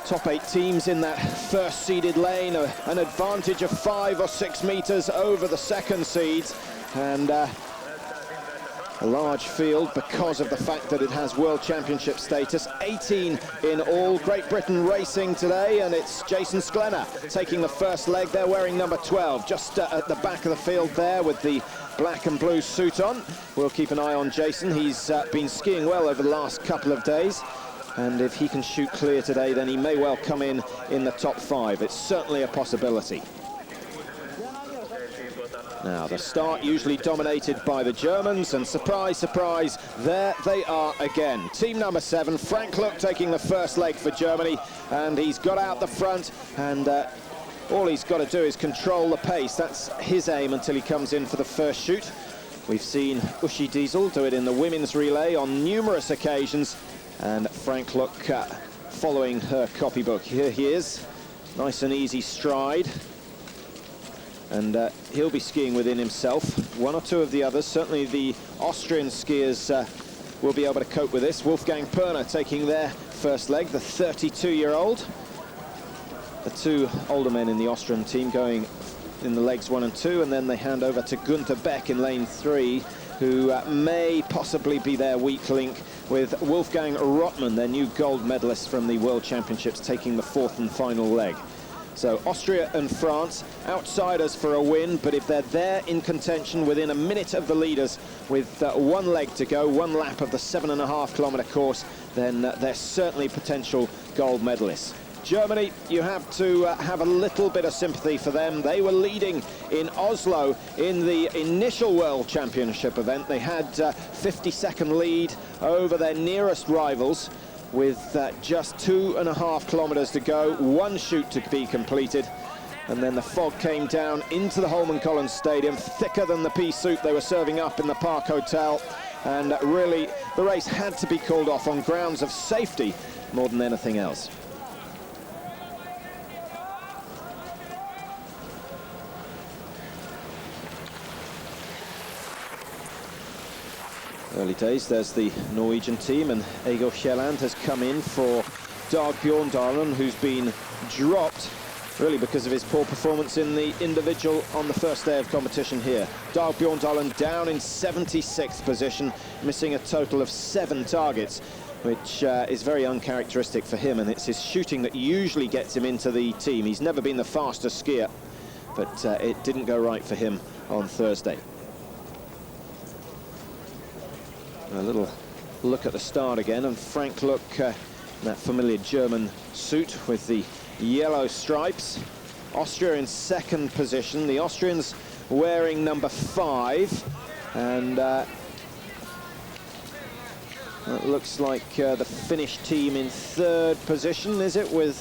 top 8 teams in that first seeded lane, an advantage of 5 or 6 meters over the second seeds, and a large field because of the fact that it has World Championship status. 18 in all. Great Britain racing today, and it's Jason Sklenner taking the first leg. They're wearing number 12, just at the back of the field there with the black and blue suit on. We'll keep an eye on Jason. He's been skiing well over the last couple of days, and if he can shoot clear today, then he may well come in the top 5. It's certainly a possibility. Now, the start usually dominated by the Germans, and surprise, surprise, there they are again. Team number 7, Frank Luck taking the first leg for Germany, and he's got out the front, and all he's got to do is control the pace. That's his aim until he comes in for the first shoot. We've seen Uschi Diesel do it in the women's relay on numerous occasions, and Frank Luck following her copybook. Here he is, nice and easy stride. And he'll be skiing within himself. One or two of the others, certainly the Austrian skiers, will be able to cope with this. Wolfgang Perner taking their first leg, the 32-year-old. The 2 older men in the Austrian team going in the legs 1 and 2, and then they hand over to Gunther Beck in lane 3, who may possibly be their weak link, with Wolfgang Rottmann, their new gold medalist from the World Championships, taking the 4th and final leg. So Austria and France, outsiders for a win, but if they're there in contention within a minute of the leaders with 1 leg to go, 1 lap of the 7.5-kilometer course, then they're certainly potential gold medalists. Germany, you have to have a little bit of sympathy for them. They were leading in Oslo in the initial World Championship event. They had 50-second lead over their nearest rivals, with just 2.5 kilometers to go, 1 shoot to be completed, and then the fog came down into the Hольmenkollenene Stadium, thicker than the pea soup they were serving up in the Park Hotel, and really the race had to be called off on grounds of safety more than anything else. Early days, there's the Norwegian team, and Egil Kjelland has come in for Dag Bjorndalen, who's been dropped really because of his poor performance in the individual on the first day of competition here. Dag Bjorndalen down in 76th position, missing a total of 7 targets, which is very uncharacteristic for him, and it's his shooting that usually gets him into the team. He's never been the fastest skier, but it didn't go right for him on Thursday. A little look at the start again, and Frank Luck, that familiar German suit with the yellow stripes. Austria in 2nd position, the Austrians wearing number 5, and it looks like the Finnish team in 3rd position, is it, with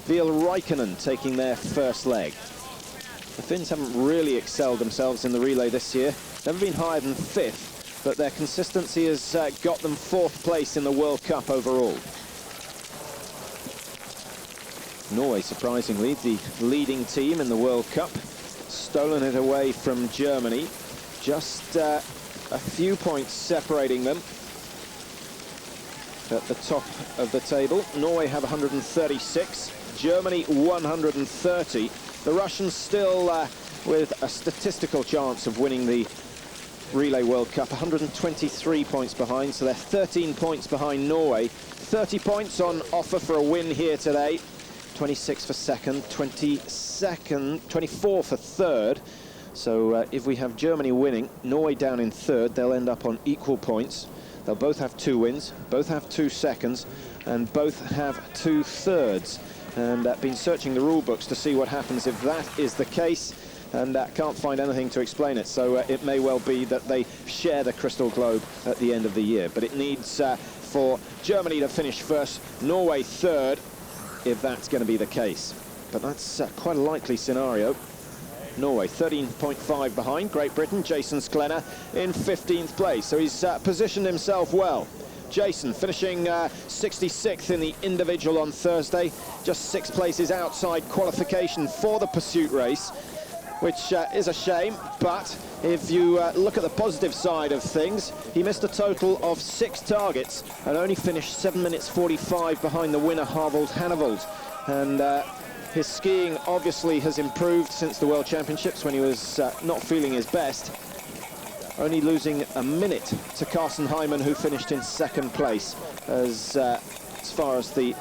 Viel Räikkönen taking their first leg. The Finns haven't really excelled themselves in the relay this year, never been higher than 5th. But their consistency has got them 4th place in the World Cup overall. Norway, surprisingly, the leading team in the World Cup, stolen it away from Germany. Just a few points separating them at the top of the table. Norway have 136, Germany 130. The Russians still with a statistical chance of winning the Relay World Cup, 123 points behind, so they're 13 points behind Norway. 30 points on offer for a win here today. 26 for 2nd, 24 for 3rd. So if we have Germany winning, Norway down in 3rd, they'll end up on equal points. They'll both have 2 wins, both have 2 seconds, and both have 2 thirds. And been searching the rule books to see what happens if that is the case, and can't find anything to explain it. So it may well be that they share the crystal globe at the end of the year. But it needs for Germany to finish 1st, Norway 3rd, if that's going to be the case. But that's quite a likely scenario. Norway 13.5 behind. Great Britain, Jason Sklenner in 15th place. So he's positioned himself well. Jason finishing 66th in the individual on Thursday, just 6 places outside qualification for the pursuit race. which is a shame, but if you look at the positive side of things, he missed a total of 6 targets and only finished 7 minutes 45 behind the winner, Harvold Hannevold. And his skiing obviously has improved since the World Championships when he was not feeling his best, only losing a minute to Carsten Heimann, who finished in 2nd place as far as the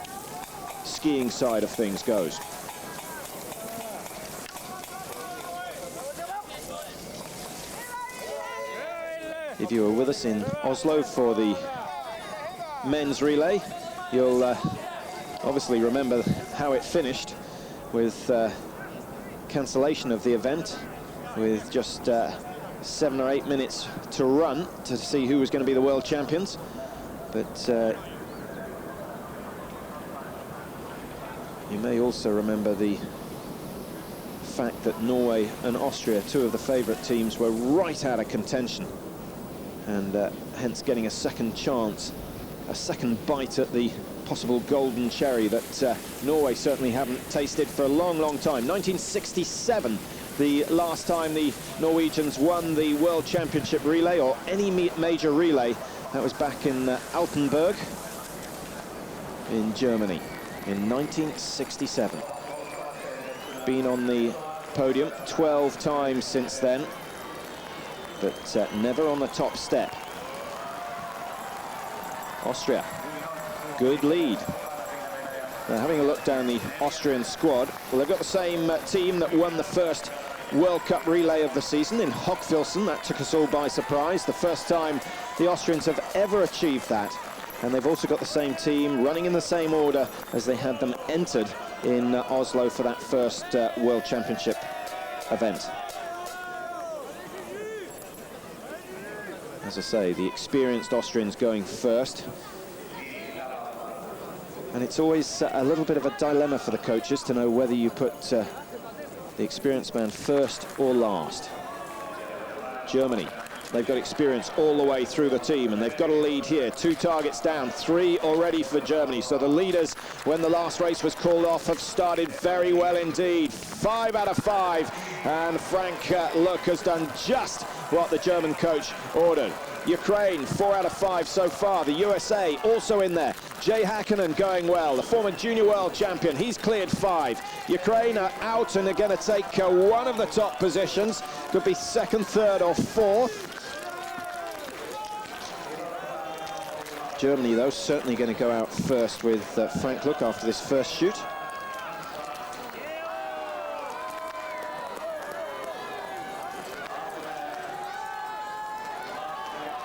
skiing side of things goes. If you were with us in Oslo for the men's relay, you'll obviously remember how it finished with cancellation of the event, with just 7 or 8 minutes to run to see who was going to be the world champions. But you may also remember the fact that Norway and Austria, 2 of the favourite teams, were right out of contention, and hence getting a second chance, a second bite at the possible golden cherry that Norway certainly haven't tasted for a long, long time. 1967, the last time the Norwegians won the World Championship relay, or any major relay. That was back in Altenburg in Germany in 1967. Been on the podium 12 times since then, but never on the top step. Austria, good lead. Now, having a look down the Austrian squad, well, they've got the same team that won the first World Cup relay of the season in Hochfilzen. That took us all by surprise, the first time the Austrians have ever achieved that. And they've also got the same team running in the same order as they had them entered in Oslo for that first World Championship event. As I say, the experienced Austrians going first. And it's always a little bit of a dilemma for the coaches to know whether you put the experienced man first or last. Germany, they've got experience all the way through the team, and they've got a lead here. 2 targets down, 3 already for Germany. So the leaders, when the last race was called off, have started very well indeed. 5 out of 5, and Frank Luck has done just what the German coach ordered. Ukraine, 4 out of 5 so far. The USA also in there. Jay Hakkinen going well, the former junior world champion. He's cleared 5. Ukraine are out and are going to take one of the top positions. Could be 2nd, 3rd or 4th. Germany, though, certainly going to go out first with Frank Luck after this first shoot.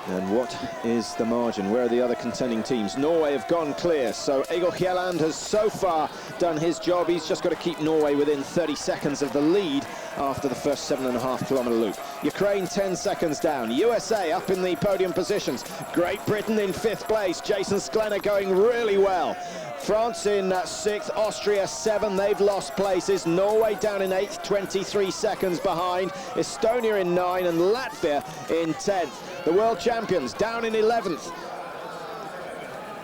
And what is the margin? Where are the other contending teams? Norway have gone clear, so Egil Kjelland has so far done his job. He's just got to keep Norway within 30 seconds of the lead after the first 7.5 kilometre loop. Ukraine 10 seconds down. USA up in the podium positions. Great Britain in 5th place. Jason Sklenar going really well. France in 6th, Austria 7, they've lost places. Norway down in 8th, 23 seconds behind. Estonia in 9 and Latvia in 10th. The world champions down in 11th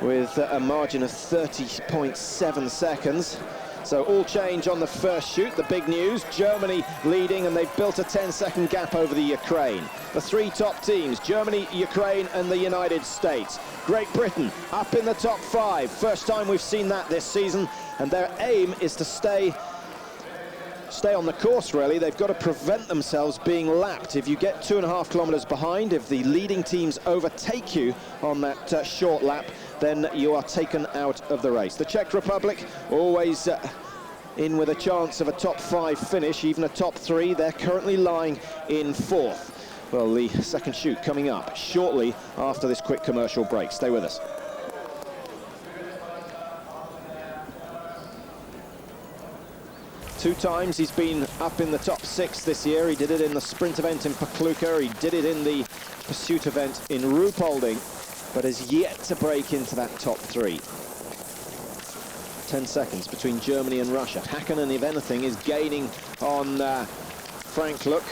with a margin of 30.7 seconds. So all change on the first shoot. The big news, Germany leading, and they've built a 10-second gap over the Ukraine. The 3 top teams, Germany, Ukraine and the United States. Great Britain up in the top 5. First time we've seen that this season, and their aim is to stay on the course, really. They've got to prevent themselves being lapped. If you get 2.5 kilometres behind, if the leading teams overtake you on that short lap, then you are taken out of the race. The Czech Republic always in with a chance of a top 5 finish, even a top 3. They're currently lying in 4th. Well, the second shoot coming up shortly after this quick commercial break. Stay with us. Two times he's been up in the top 6 this year. He did it in the sprint event in Pokluka. He did it in the pursuit event in Ruhpolding, but has yet to break into that top 3. 10 seconds between Germany and Russia. Hakkinen, if anything, is gaining on Frank Luck.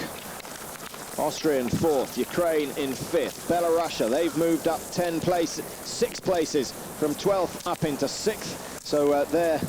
Austria in 4th, Ukraine in 5th. Belarus, they've moved up 6 places from 12th up into 6th. So they're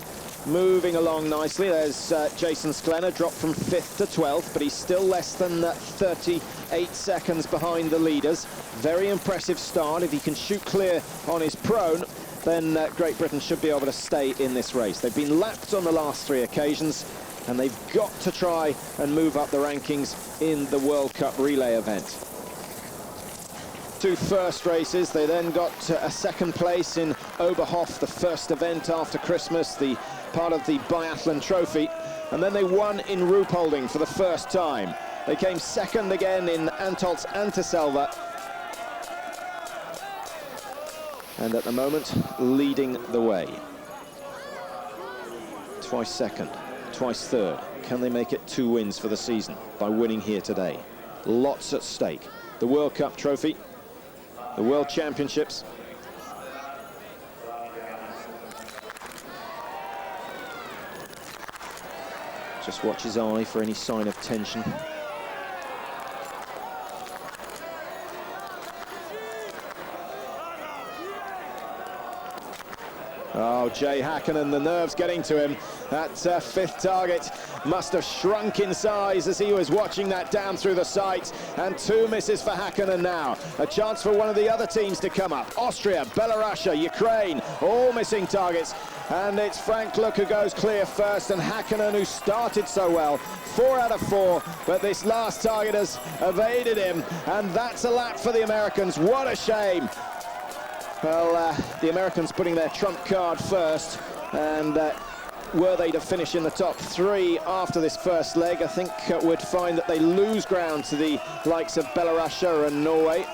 moving along nicely. There's Jason Sklenar, dropped from 5th to 12th, but he's still less than 38 seconds behind the leaders. Very impressive start. If he can shoot clear on his prone, then Great Britain should be able to stay in this race. They've been lapped on the last 3 occasions, and they've got to try and move up the rankings in the World Cup relay event. 2 first races, they then got a 2nd place in Oberhof, the first event after Christmas, the part of the biathlon trophy, and then they won in Ruhpolding for the first time. They came 2nd again in Antolz Anterselva, and at the moment leading the way. Twice 2nd, twice 3rd. Can they make it 2 wins for the season by winning here today? Lots at stake. The World Cup trophy, the World Championships. Just watch his eye for any sign of tension. Oh, Jay Häkkinen, the nerves getting to him. That 5th target must have shrunk in size as he was watching that down through the sights. And 2 misses for Häkkinen now. A chance for one of the other teams to come up. Austria, Belarus, Ukraine, all missing targets. And it's Frank Luck who goes clear first, and Häkkinen, who started so well. 4 out of 4, but this last target has evaded him. And that's a lap for the Americans. What a shame. Well, the Americans putting their trump card first, and were they to finish in the top 3 after this first leg, I think would find that they lose ground to the likes of Belarus and Norway.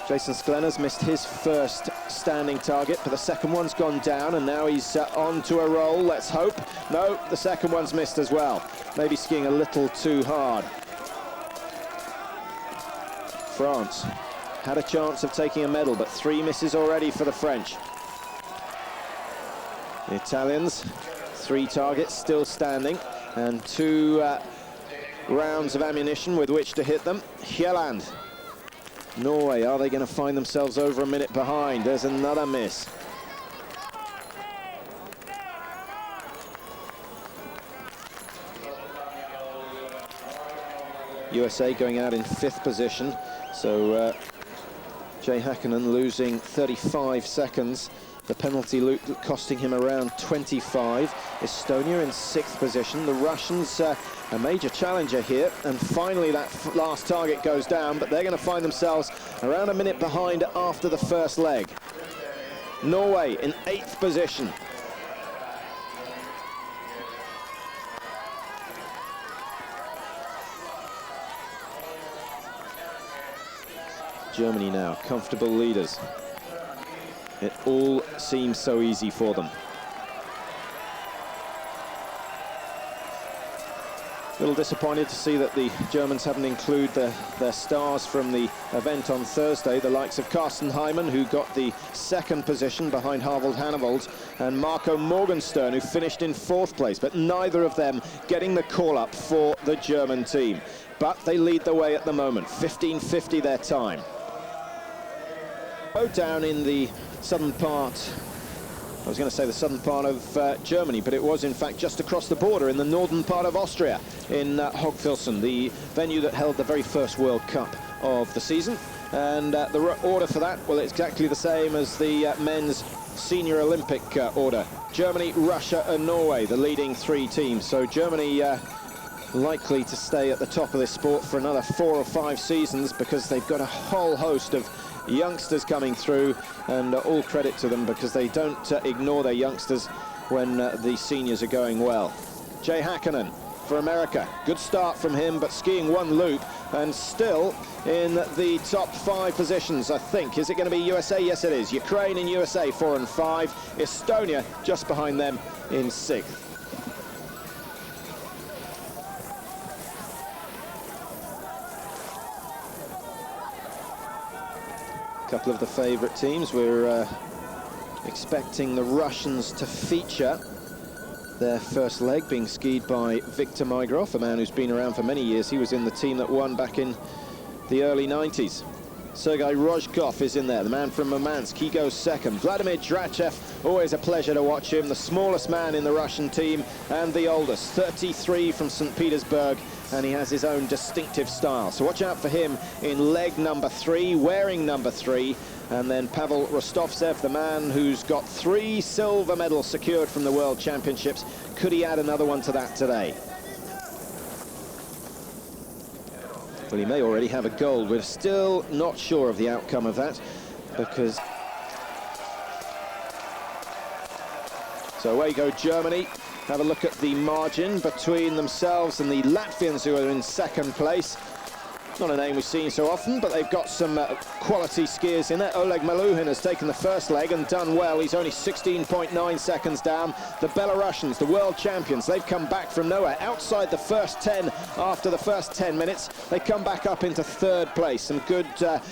Jason Sklenar's missed his first standing target, but the 2nd one's gone down, and now he's on to a roll, let's hope. No, the 2nd one's missed as well. Maybe skiing a little too hard. France had a chance of taking a medal, but 3 misses already for the French. The Italians, 3 targets still standing, and 2 rounds of ammunition with which to hit them. Hjelland. Norway, are they going to find themselves over a minute behind? There's another miss. USA going out in 5th position, so Jay Häkkinen losing 35 seconds. The penalty loop costing him around 25. Estonia in 6th position. The Russians, a major challenger here. And finally that last target goes down, but they're going to find themselves around a minute behind after the first leg. Norway in 8th position. Germany now, comfortable leaders. It all seems so easy for them. A little disappointed to see that the Germans haven't included their stars from the event on Thursday, the likes of Carsten Heimann, who got the 2nd position behind Harald Hannevold, and Marco Morgenstern, who finished in 4th place, but neither of them getting the call-up for the German team. But they lead the way at the moment, 15:50 their time. Down in the southern part, I was going to say the southern part of Germany, but it was in fact just across the border in the northern part of Austria, in Hogfilzen, the venue that held the very first World Cup of the season. And the order for that, well, it's exactly the same as the men's senior Olympic order. Germany, Russia and Norway, the leading 3 teams. So Germany likely to stay at the top of this sport for another 4 or 5 seasons, because they've got a whole host of youngsters coming through, and all credit to them, because they don't ignore their youngsters when the seniors are going well. Jay Häkkinen for America, good start from him, but skiing 1 loop and still in the top 5 positions, I think. Is it going to be USA? Yes, it is. Ukraine and USA 4 and 5. Estonia just behind them in 6th. Couple of the favourite teams. We're expecting the Russians to feature their first leg, being skied by Viktor Migrov, a man who's been around for many years. He was in the team that won back in the early 90s. Sergei Rozhkov is in there, the man from Murmansk. He goes second. Vladimir Drachev, always a pleasure to watch him, the smallest man in the Russian team and the oldest, 33 from St. Petersburg, and he has his own distinctive style. So watch out for him in leg number 3, wearing number 3. And then Pavel Rostovtsev, the man who's got 3 silver medals secured from the World Championships. Could he add another one to that today? Well, he may already have a gold. We're still not sure of the outcome of that, because... So away go Germany. Have a look at the margin between themselves and the Latvians, who are in second place. Not a name we've seen so often, but they've got some quality skiers in there. Oleg Maluhin has taken the first leg and done well. He's only 16.9 seconds down. The Belarusians, the world champions, they've come back from nowhere. Outside the first 10 after the first 10 minutes. They come back up into third place. Some good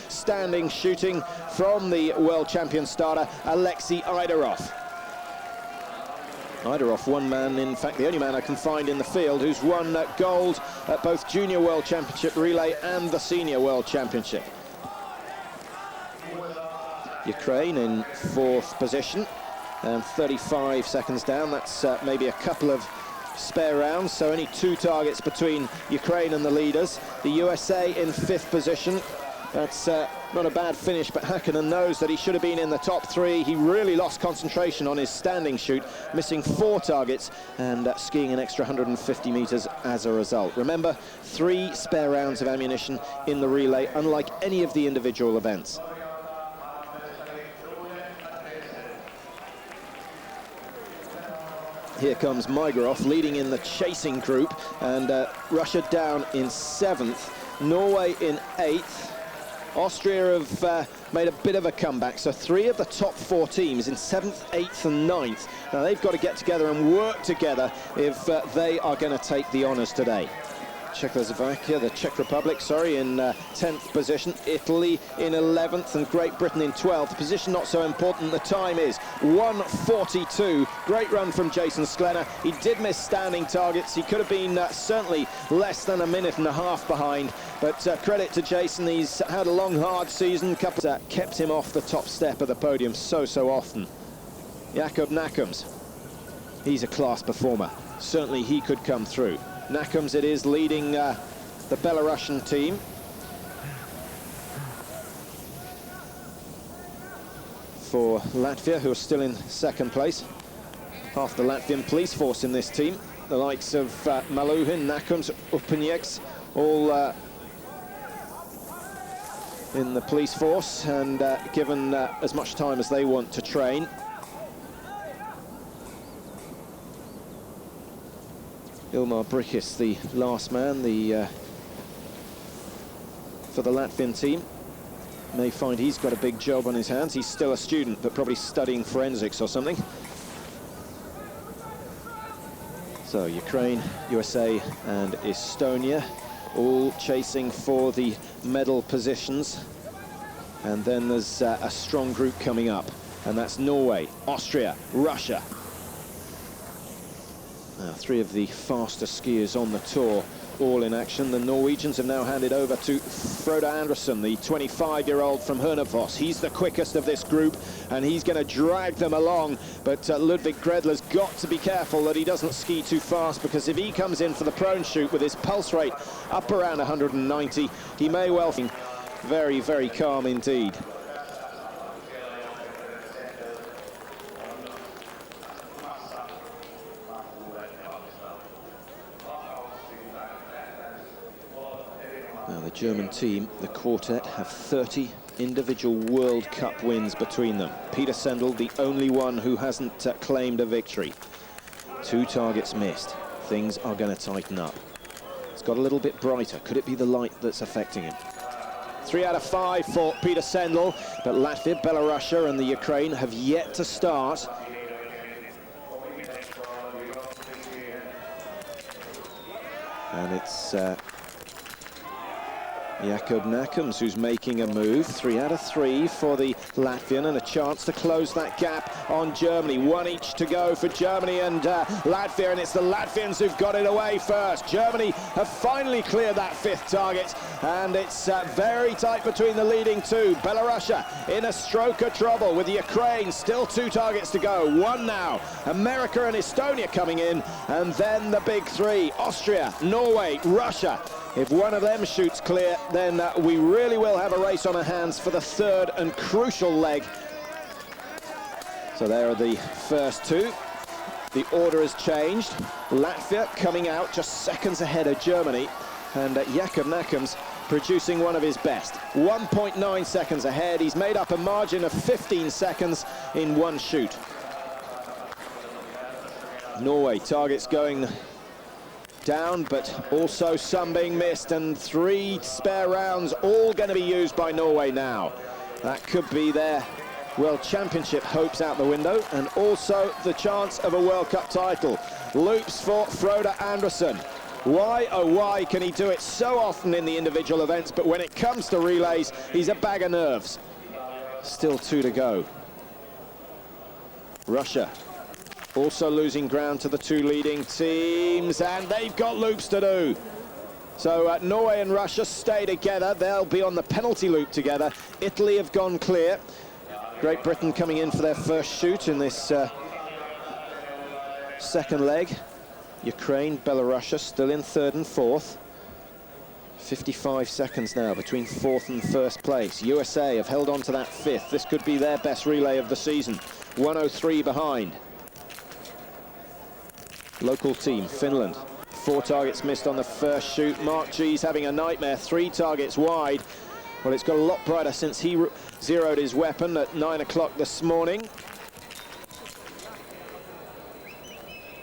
standing shooting from the world champion starter, Alexei Aidarov. Aidarov, one man, in fact the only man I can find in the field who's won gold at both Junior World Championship Relay and the Senior World Championship. Ukraine in 4th position and 35 seconds down. That's maybe a couple of spare rounds, so only 2 targets between Ukraine and the leaders. The USA in 5th position. That's not a bad finish, but Häkkinen knows that he should have been in the top 3. He really lost concentration on his standing shoot, missing 4 targets and skiing an extra 150 meters as a result. Remember, 3 spare rounds of ammunition in the relay, unlike any of the individual events. Here comes Maigrov leading in the chasing group, and Russia down in 7th, Norway in 8th. Austria have made a bit of a comeback, so 3 of the top 4 teams in 7th, 8th and 9th. Now they've got to get together and work together if they are going to take the honours today. Czechoslovakia, the Czech Republic, sorry, in 10th position, Italy in 11th and Great Britain in 12th. Position not so important, the time is 1:42. Great run from Jason Sklenar. He did miss standing targets. He could have been certainly less than a minute and a half behind, but credit to Jason, he's had a long, hard season. Couple that kept him off the top step of the podium so often. Jakob Nakums, he's a class performer. Certainly he could come through. Nakums it is leading the Belarusian team. For Latvia, who are still in 2nd place. Half the Latvian police force in this team. The likes of Maluhin, Nakums, Upanieks, all in the police force and given as much time as they want to train. Ilmar Brikis, the last man, for the Latvian team. May find he's got a big job on his hands. He's still a student, but probably studying forensics or something. So Ukraine, USA and Estonia all chasing for the medal positions. And then there's a strong group coming up, and that's Norway, Austria, Russia. 3 of the fastest skiers on the tour, all in action. The Norwegians have now handed over to Frode Andersen, the 25-year-old from Hønefoss. He's the quickest of this group, and he's going to drag them along. But Ludvig Gredler's got to be careful that he doesn't ski too fast, because if he comes in for the prone shoot with his pulse rate up around 190, he may well be very, very calm indeed. Now the German team, the quartet, have 30 individual World Cup wins between them. Peter Sendel, the only one who hasn't claimed a victory. 2 targets missed. Things are going to tighten up. It's got a little bit brighter. Could it be the light that's affecting him? 3 out of 5 for Peter Sendel, but Latvia, Belarus and the Ukraine have yet to start. And it's Jakob Nakums, who's making a move. 3 out of 3 for the Latvian, and a chance to close that gap on Germany. 1 each to go for Germany and Latvia, and it's the Latvians who've got it away first. Germany have finally cleared that 5th target, and it's very tight between the leading 2. Belarusia in a stroke of trouble with Ukraine. Still 2 targets to go. 1 now. America and Estonia coming in, and then the big 3. Austria, Norway, Russia. If one of them shoots clear, then we really will have a race on our hands for the 3rd and crucial leg. So there are the first 2. The order has changed. Latvia coming out just seconds ahead of Germany, and Jakob Nakums producing one of his best. 1.9 seconds ahead. He's made up a margin of 15 seconds in 1 shoot. Norway targets going down, but also some being missed, and 3 spare rounds all going to be used by Norway now. That could be their World Championship hopes out the window, and also the chance of a World Cup title. Loops for Frode Andersen. Why, oh why, can he do it so often in the individual events, but when it comes to relays, he's a bag of nerves. Still 2 to go. Russia also losing ground to the 2 leading teams, and they've got loops to do. So Norway and Russia stay together. They'll be on the penalty loop together. Italy have gone clear. Great Britain coming in for their first shoot in this second leg. Ukraine, Belarusia still in 3rd and 4th. 55 seconds now between 4th and 1st place. USA have held on to that 5th. This could be their best relay of the season. 103 behind. Local team, Finland. 4 targets missed on the first shoot. Mark G's having a nightmare, 3 targets wide. Well, it's got a lot brighter since he zeroed his weapon at 9 o'clock this morning.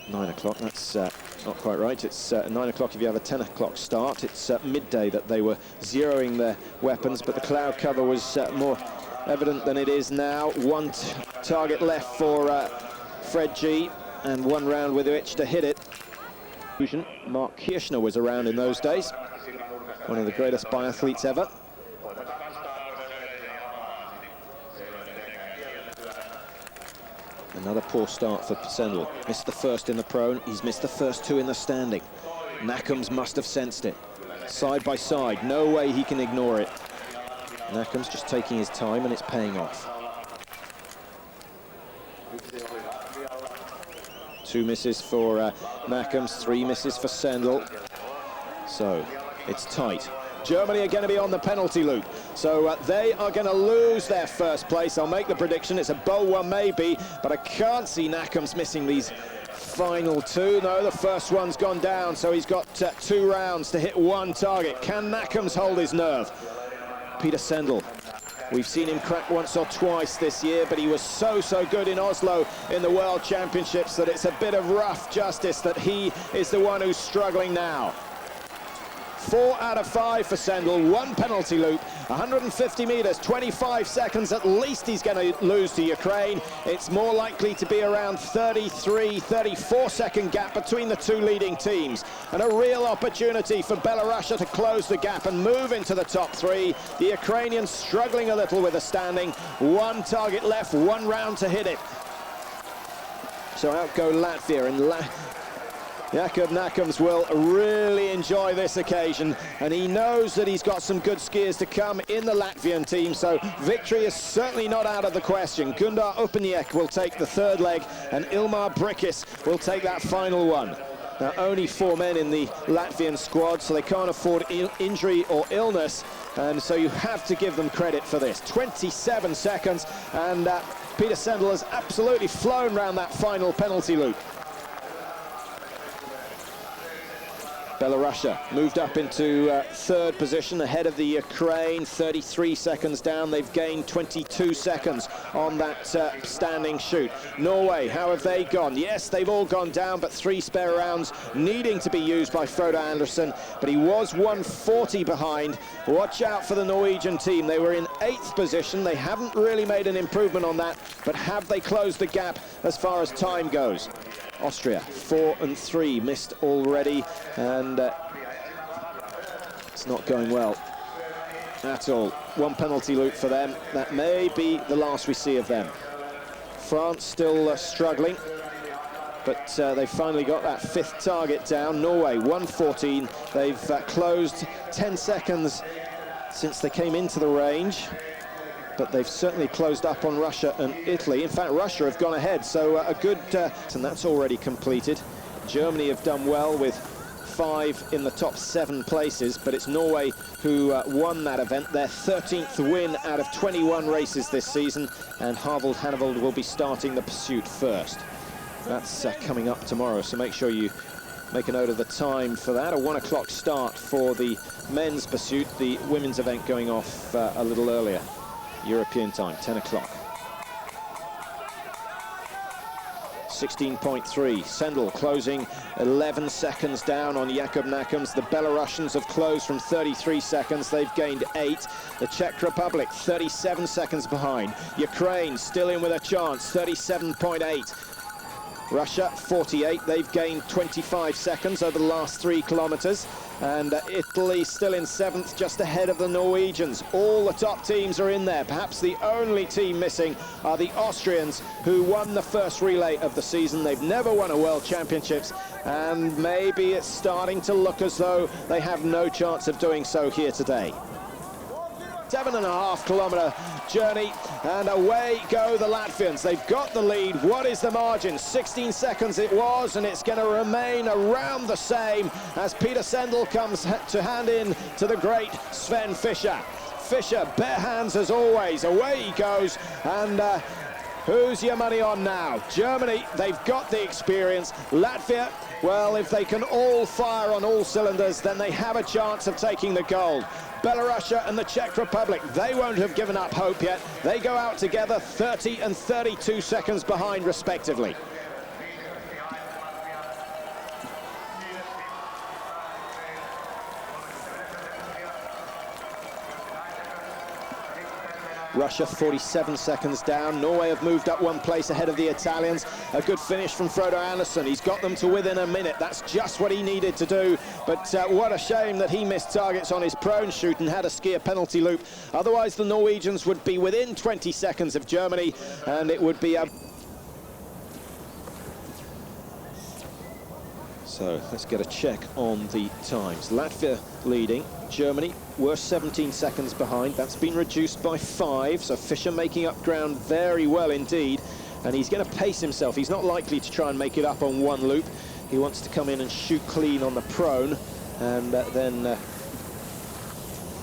9 o'clock, that's not quite right. It's 9 o'clock if you have a 10 o'clock start. It's midday that they were zeroing their weapons, but the cloud cover was more evident than it is now. 1 target left for Fred G, and 1 round with which to hit it. Mark Kirchner was around in those days, one of the greatest biathletes ever. Another poor start for Sendel. Missed the 1st in the prone, he's missed the first 2 in the standing. Nakums must have sensed it. Side by side, no way he can ignore it. Nakums just taking his time, and it's paying off. 2 misses for Nakums, 3 misses for Sendel. So it's tight. Germany are going to be on the penalty loop, so they are going to lose their 1st place. I'll make the prediction. It's a bold one maybe, but I can't see Nakums missing these final 2. No, the first one's gone down, so he's got 2 rounds to hit 1 target. Can Nakums hold his nerve? Peter Sendel. We've seen him crack once or twice this year, but he was so good in Oslo in the World Championships that it's a bit of rough justice that he is the one who's struggling now. 4 out of 5 for Sendel, 1 penalty loop, 150 meters, 25 seconds at least he's going to lose to Ukraine. It's more likely to be around 33, 34 second gap between the 2 leading teams, and a real opportunity for Belarusia to close the gap and move into the top 3. The Ukrainians struggling a little with the standing. 1 target left, 1 round to hit it. So out go Latvia, and Jakob Nakums will really enjoy this occasion, and he knows that he's got some good skiers to come in the Latvian team, so victory is certainly not out of the question. Gundar Upaniek will take the 3rd leg, and Ilmar Brikis will take that final one. Now, only 4 men in the Latvian squad, so they can't afford injury or illness, and so you have to give them credit for this. 27 seconds, and Peter Sendel has absolutely flown round that final penalty loop. Belarusia moved up into 3rd position ahead of the Ukraine, 33 seconds down. They've gained 22 seconds on that standing shoot. Norway, how have they gone? Yes, they've all gone down, but 3 spare rounds needing to be used by Frode Andersen, but he was 140 behind. Watch out for the Norwegian team. They were in 8th position. They haven't really made an improvement on that, but have they closed the gap as far as time goes? Austria, 4 and 3, missed already, and it's not going well. at all. One penalty loop for them. That may be the last we see of them. France still struggling, but they've finally got that 5th target down. Norway 1:14. They've closed 10 seconds since they came into the range, but they've certainly closed up on Russia and Italy. In fact, Russia have gone ahead, so a good, and that's already completed. Germany have done well with 5 in the top 7 places, but it's Norway who won that event, their 13th win out of 21 races this season, and Harald Hannevold will be starting the pursuit first. That's coming up tomorrow, so make sure you make a note of the time for that. A 1 o'clock start for the men's pursuit, the women's event going off a little earlier, European time, 10 o'clock. 16.3, Sendel closing 11 seconds down on Jakub Nakums. The Belarusians have closed from 33 seconds, they've gained 8. The Czech Republic 37 seconds behind. Ukraine still in with a chance, 37.8. Russia 48, they've gained 25 seconds over the last 3 kilometers. And Italy still in 7th, just ahead of the Norwegians. All the top teams are in there. Perhaps the only team missing are the Austrians, who won the first relay of the season. They've never won a World Championships, and maybe it's starting to look as though they have no chance of doing so here today. 7.5 kilometer journey, and away go the Latvians. They've got the lead. What is the margin? 16 seconds it was, and it's going to remain around the same as Peter Sendel comes to hand in to the great Sven Fischer. Fischer, bare hands as always. Away he goes, and who's your money on now? Germany, they've got the experience. Latvia, well, if they can all fire on all cylinders, then they have a chance of taking the gold. Belarus and the Czech Republic, they won't have given up hope yet. They go out together 30 and 32 seconds behind, respectively. Russia 47 seconds down. Norway have moved up 1 place ahead of the Italians. A good finish from Frodo Anderson. He's got them to within a minute. That's just what he needed to do. But what a shame that he missed targets on his prone shoot and had to ski a penalty loop. Otherwise, the Norwegians would be within 20 seconds of Germany, and it would be a... So let's get a check on the times. Latvia leading. Germany were 17 seconds behind. That's been reduced by 5, so Fischer making up ground very well indeed, and he's going to pace himself. He's not likely to try and make it up on 1 loop. He wants to come in and shoot clean on the prone, and then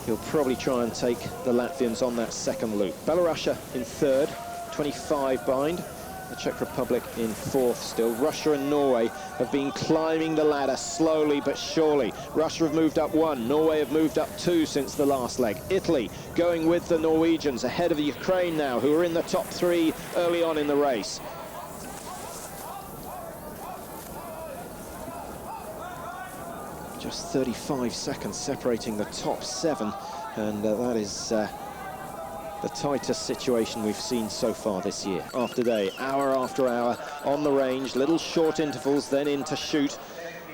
he'll probably try and take the Latvians on that 2nd loop. Belarus in 3rd, 25 behind. The Czech Republic in 4th still. Russia and Norway have been climbing the ladder slowly but surely. Russia have moved up 1, Norway have moved up 2 since the last leg. Italy going with the Norwegians, ahead of the Ukraine now, who are in the top 3 early on in the race. Just 35 seconds separating the top 7, and that is the tightest situation we've seen so far this year. After day, hour after hour on the range, little short intervals, then in to shoot,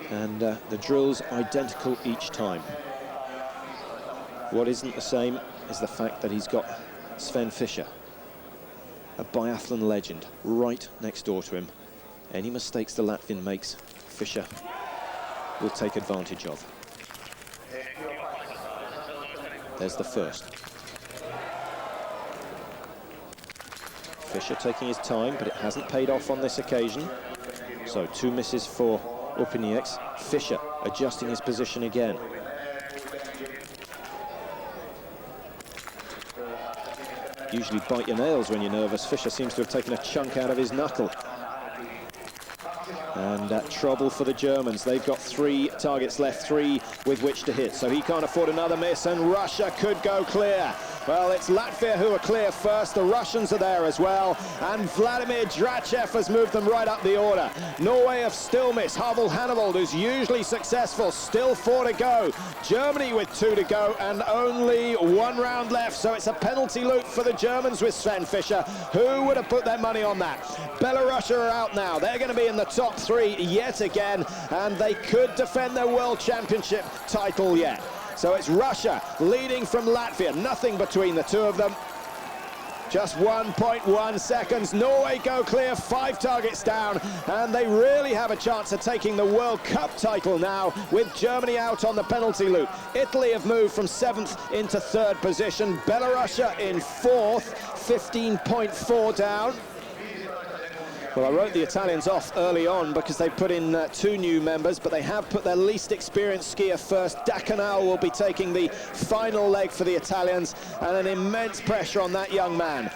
and the drill's identical each time. What isn't the same is the fact that he's got Sven Fischer, a biathlon legend, right next door to him. Any mistakes the Latvian makes, Fischer will take advantage of. There's the first. Fischer taking his time, but it hasn't paid off on this occasion. So 2 misses for Opinieks. Fischer adjusting his position again. Usually bite your nails when you're nervous. Fischer seems to have taken a chunk out of his knuckle. And trouble for the Germans. They've got 3 targets left, 3 with which to hit. So he can't afford another miss, and Russia could go clear. Well, it's Latvia who are clear first. The Russians are there as well. And Vladimir Drachev has moved them right up the order. Norway have still missed. Harald Hannevold, who's usually successful, still 4 to go. Germany with 2 to go and only 1 round left. So it's a penalty loop for the Germans with Sven Fischer. Who would have put their money on that? Belarus are out now. They're going to be in the top 3 yet again, and they could defend their World Championship title yet. So it's Russia leading from Latvia, nothing between the two of them. Just 1.1 seconds. Norway go clear, 5 targets down, and they really have a chance of taking the World Cup title now with Germany out on the penalty loop. Italy have moved from 7th into 3rd position. Belarus in 4th, 15.4 down. Well, I wrote the Italians off early on because they put in 2 new members, but they have put their least experienced skier first. Dacanal will be taking the final leg for the Italians, and an immense pressure on that young man.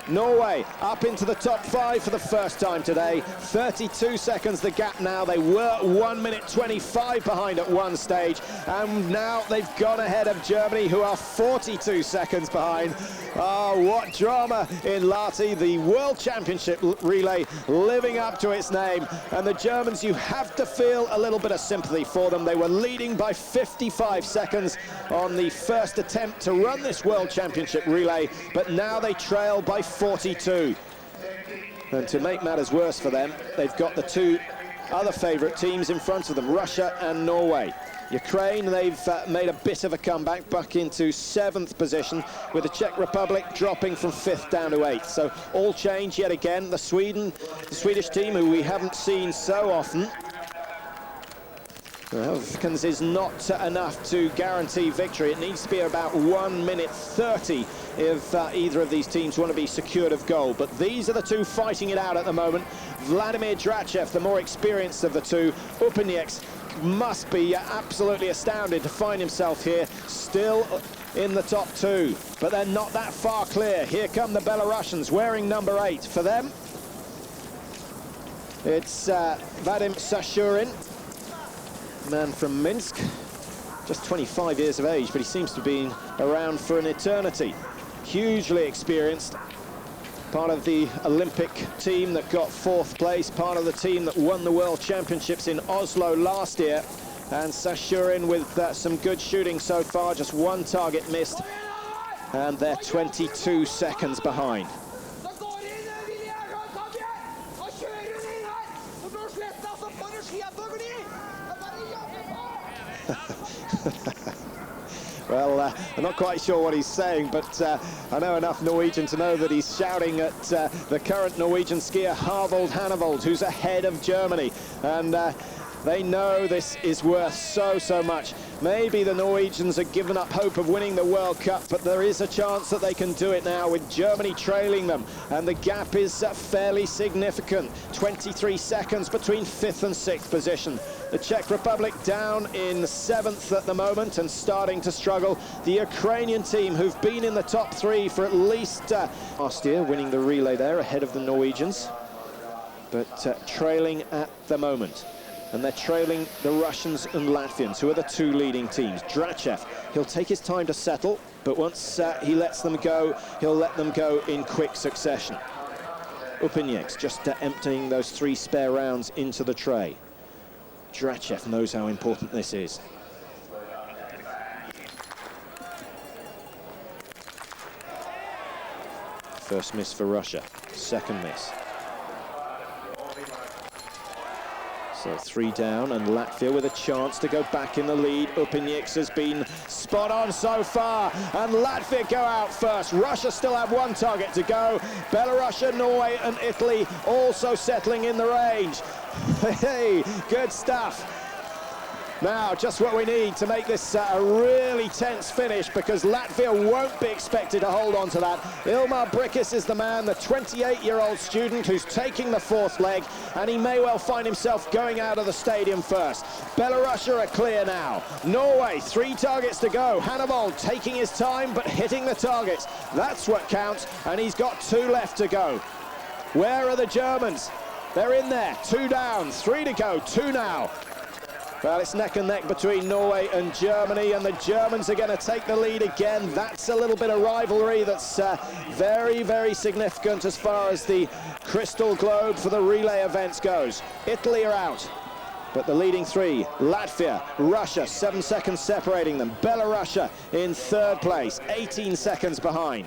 Norway up into the top 5 for the first time today. 32 seconds the gap now. They were 1 minute 25 behind at one stage, and now they've gone ahead of Germany, who are 42 seconds behind. Oh, what drama in Lahti, the World Championship relay living up to its name. And the Germans, you have to feel a little bit of sympathy for them. They were leading by 55 seconds on the first attempt to run this World Championship relay, but now they trail by 42. And to make matters worse for them, they've got the 2 other favourite teams in front of them, Russia and Norway. Ukraine, they've made a bit of a comeback back into 7th position, with the Czech Republic dropping from 5th down to 8th. So all change yet again. The Swedish team, who we haven't seen so often. Well, is not enough to guarantee victory. It needs to be about 1 minute 30 if either of these teams want to be secured of gold. But these are the 2 fighting it out at the moment. Vladimir Drachev, the more experienced of the 2. Upenieks must be absolutely astounded to find himself here, still in the top 2. But they're not that far clear. Here come the Belarusians wearing number 8. For them, it's Vadim Sashurin, man from Minsk, just 25 years of age, but he seems to have been around for an eternity. Hugely experienced, part of the Olympic team that got 4th place, part of the team that won the World Championships in Oslo last year. And Sashurin with some good shooting so far, just 1 target missed, and they're 22 seconds behind. Well, I'm not quite sure what he's saying, but I know enough Norwegian to know that he's shouting at the current Norwegian skier Harvold Hannevold, who's ahead of Germany. And they know this is worth so much. Maybe the Norwegians have given up hope of winning the World Cup, but there is a chance that they can do it now with Germany trailing them. And the gap is fairly significant. 23 seconds between 5th and 6th position. The Czech Republic down in 7th at the moment and starting to struggle. The Ukrainian team, who've been in the top 3 for at least last year, winning the relay there ahead of the Norwegians, but trailing at the moment. And they're trailing the Russians and Latvians, who are the 2 leading teams. Drachev, he'll take his time to settle, but once he lets them go, he'll let them go in quick succession. Upenieks just emptying those 3 spare rounds into the tray. Drachev knows how important this is. First miss for Russia, second miss. So 3 down, and Latvia with a chance to go back in the lead. Upenieks has been spot on so far, and Latvia go out first. Russia still have 1 target to go. Belarus, Norway and Italy also settling in the range. Hey, good stuff. Now, just what we need to make this a really tense finish, because Latvia won't be expected to hold on to that. Ilmar Brikis is the man, the 28-year-old student who's taking the 4th leg, and he may well find himself going out of the stadium first. Belarus are clear now. Norway, 3 targets to go. Hannevold taking his time, but hitting the targets. That's what counts, and he's got 2 left to go. Where are the Germans? They're in there. 2 down, 3 to go, 2 now. Well, it's neck and neck between Norway and Germany, and the Germans are going to take the lead again. That's a little bit of rivalry that's very significant as far as the crystal globe for the relay events goes. Italy are out, but the leading 3, Latvia, Russia, 7 seconds separating them. Belarus in 3rd place, 18 seconds behind.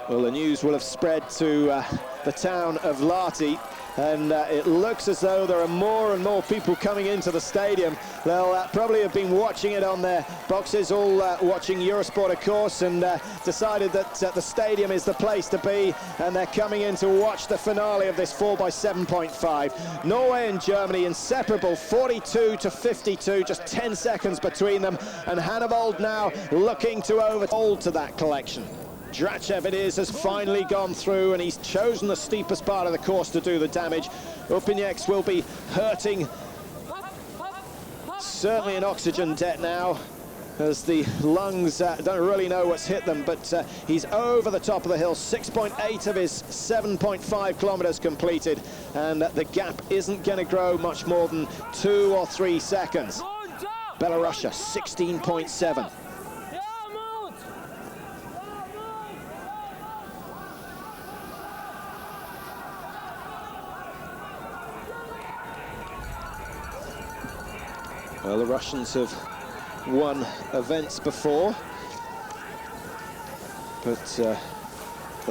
Well, the news will have spread to the town of Lahti. and it looks as though there are more and more people coming into the stadium. They'll probably have been watching it on their boxes, all watching Eurosport, of course, and decided that the stadium is the place to be, and they're coming in to watch the finale of this 4x7.5. Norway and Germany inseparable, 42 to 52, just 10 seconds between them, and Hannevold now looking to hold to that collection. Drachev it is, has finally gone through, and he's chosen the steepest part of the course to do the damage. Upineks will be hurting, certainly an oxygen debt now, as the lungs don't really know what's hit them, but he's over the top of the hill. 6.8 of his 7.5 kilometers completed, and the gap isn't going to grow much more than 2 or 3 seconds. Belarusia 16.7. Well, the Russians have won events before, but the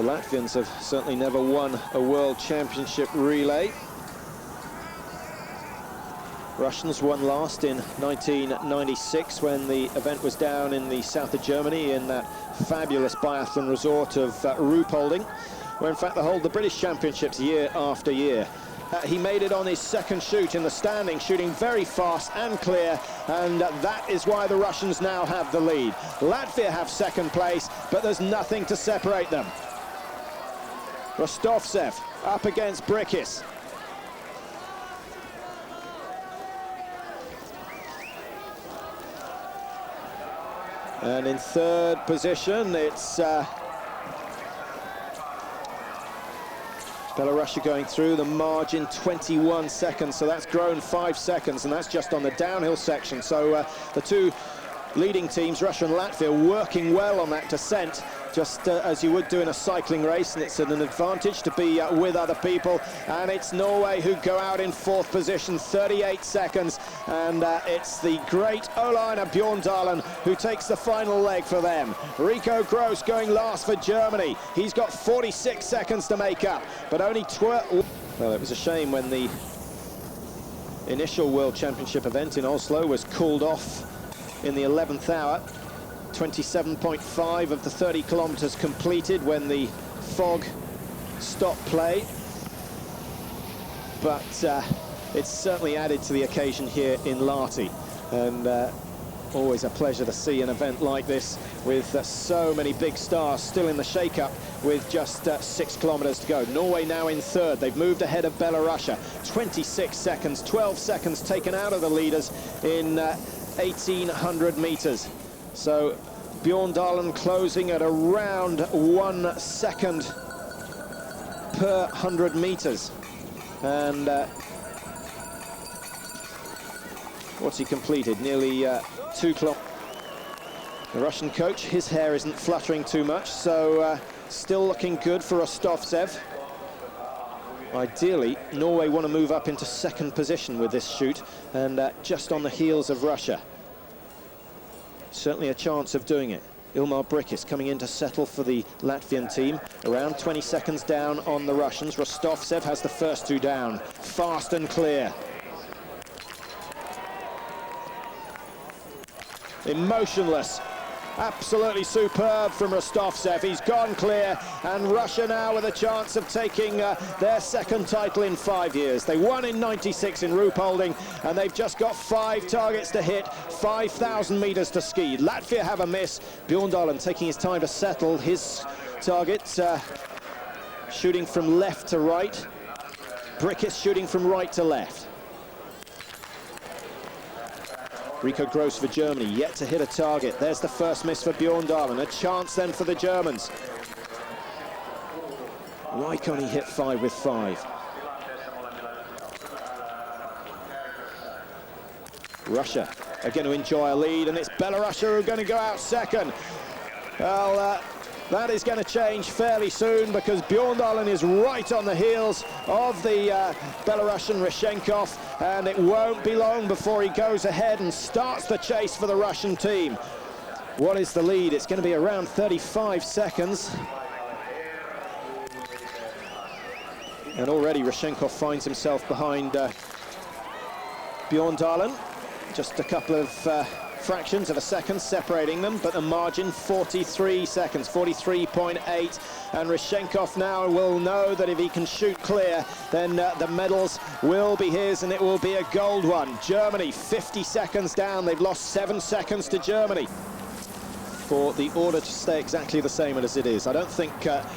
Latvians have certainly never won a World Championship relay. Russians won last in 1996 when the event was down in the south of Germany in that fabulous biathlon resort of Ruhpolding, where in fact they hold the British Championships year after year. He made it on his second shoot in the standing, shooting very fast and clear, and that is why the Russians now have the lead. Latvia have second place, but there's nothing to separate them. Rostovtsev up against Brikis. And in third position, it's Belarusia going through the margin, 21 seconds, so that's grown 5 seconds, and that's just on the downhill section. So the two leading teams, Russia and Latvia, working well on that descent, just as you would do in a cycling race, and it's an advantage to be with other people. And it's Norway who go out in fourth position, 38 seconds, and it's the great Ole-Einar Bjorndalen who takes the final leg for them. Rico Gross going last for Germany. He's got 46 seconds to make up, but only 12. Well, it was a shame when the initial World Championship event in Oslo was called off in the 11th hour. 27.5 of the 30 kilometers completed when the fog stopped play, but it's certainly added to the occasion here in Lahti, and always a pleasure to see an event like this with so many big stars still in the shake-up with just 6 kilometers to go. Norway now in third. They've moved ahead of Belarusia. 26 seconds, 12 seconds taken out of the leaders in 1800 meters. So Bjorndalen closing at around 1 second per 100 meters. And what's he completed? Nearly 2 kilometers. The Russian coach, his hair isn't fluttering too much, so still looking good for Rostovtsev. Ideally, Norway want to move up into second position with this shoot, and just on the heels of Russia. Certainly a chance of doing it. Ilmar Brikis coming in to settle for the Latvian team. Around 20 seconds down on the Russians. Rostovtsev has the first two down. Fast and clear. Emotionless. Absolutely superb from Rostovtsev. He's gone clear, and Russia now with a chance of taking their second title in 5 years. They won in 96 in Ruhpolding, and they've just got 5 targets to hit, 5,000 meters to ski. Latvia have a miss. Bjorndalen taking his time to settle his target, shooting from left to right. Brikis shooting from right to left. Rico Gross for Germany, yet to hit a target. There's the first miss for Bjorndalen. A chance then for the Germans. Why can't he hit 5 with 5? Russia are going to enjoy a lead, and it's Belarusia who are going to go out second. Well, that is going to change fairly soon, because Bjorndalen is right on the heels of the Belarusian Rishenkov, and it won't be long before he goes ahead and starts the chase for the Russian team. What is the lead? It's going to be around 35 seconds. And already Roshenkov finds himself behind Bjorndalen. Just a couple of fractions of a second separating them, but the margin 43 seconds, 43.8. And Roshenkov now will know that if he can shoot clear, then the medals will be his, and it will be a gold one. Germany 50 seconds down. They've lost 7 seconds to Germany. For the order to stay exactly the same as it is. I don't think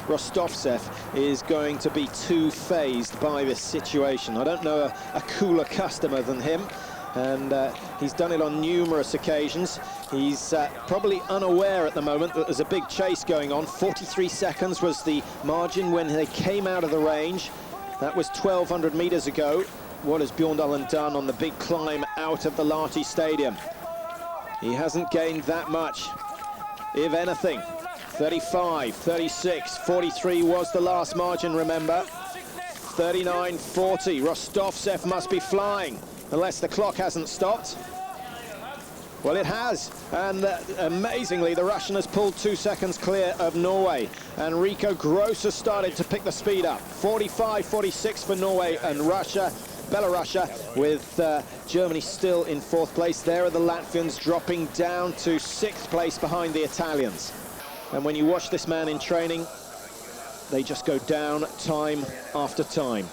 Rostovtsev is going to be too fazed by this situation. I don't know a cooler customer than him, and he's done it on numerous occasions. He's probably unaware at the moment that there's a big chase going on. 43 seconds was the margin when they came out of the range. That was 1,200 meters ago. What has Bjorndalen done on the big climb out of the Lahti Stadium? He hasn't gained that much. If anything, 35, 36, 43 was the last margin, remember. 39, 40, Rostovtsev must be flying, unless the clock hasn't stopped. Well, it has, and amazingly, the Russian has pulled 2 seconds clear of Norway, and Rico Gross has started to pick the speed up. 45, 46 for Norway and Russia. Belarus with Germany still in 4th place. There are the Latvians dropping down to 6th place behind the Italians. And when you watch this man in training, they just go down time after time.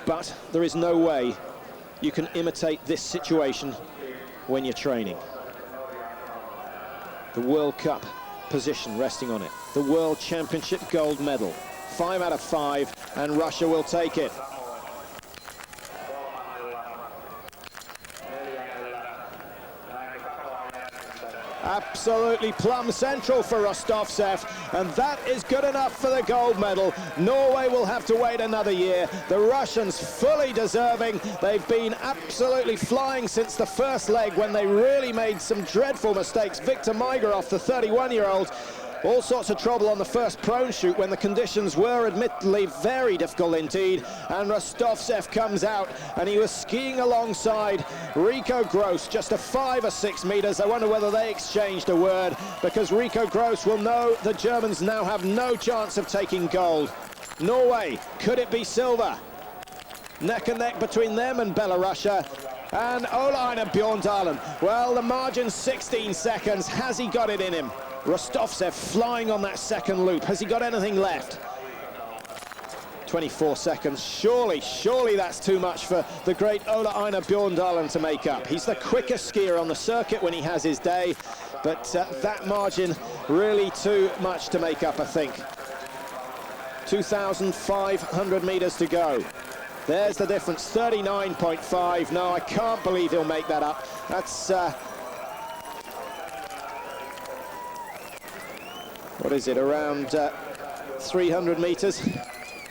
But there is no way you can imitate this situation when you're training. The World Cup position resting on it. The World Championship gold medal. 5 out of 5, and Russia will take it. Absolutely plumb central for Rostovtsev, and that is good enough for the gold medal. Norway will have to wait another year. The Russians fully deserving. They've been absolutely flying since the first leg when they really made some dreadful mistakes. Viktor Maigerov, the 31-year-old, all sorts of trouble on the first prone shoot when the conditions were admittedly very difficult indeed. And Rostovtsev comes out, and he was skiing alongside Rico Gross, just a 5 or 6 meters. I wonder whether they exchanged a word, because Rico Gross will know the Germans now have no chance of taking gold. Norway, could it be silver? Neck and neck between them and Belarus. And Ole-Einar Bjorndalen, well, the margin's 16 seconds. Has he got it in him? Rostovtsev flying on that second loop. Has he got anything left? 24 seconds. Surely that's too much for the great Ole-Einar Bjorndalen to make up. He's the quickest skier on the circuit when he has his day, but that margin really too much to make up, I think. 2,500 meters to go. There's the difference, 39.5. No, I can't believe he'll make that up. That's what is it, around 300 meters,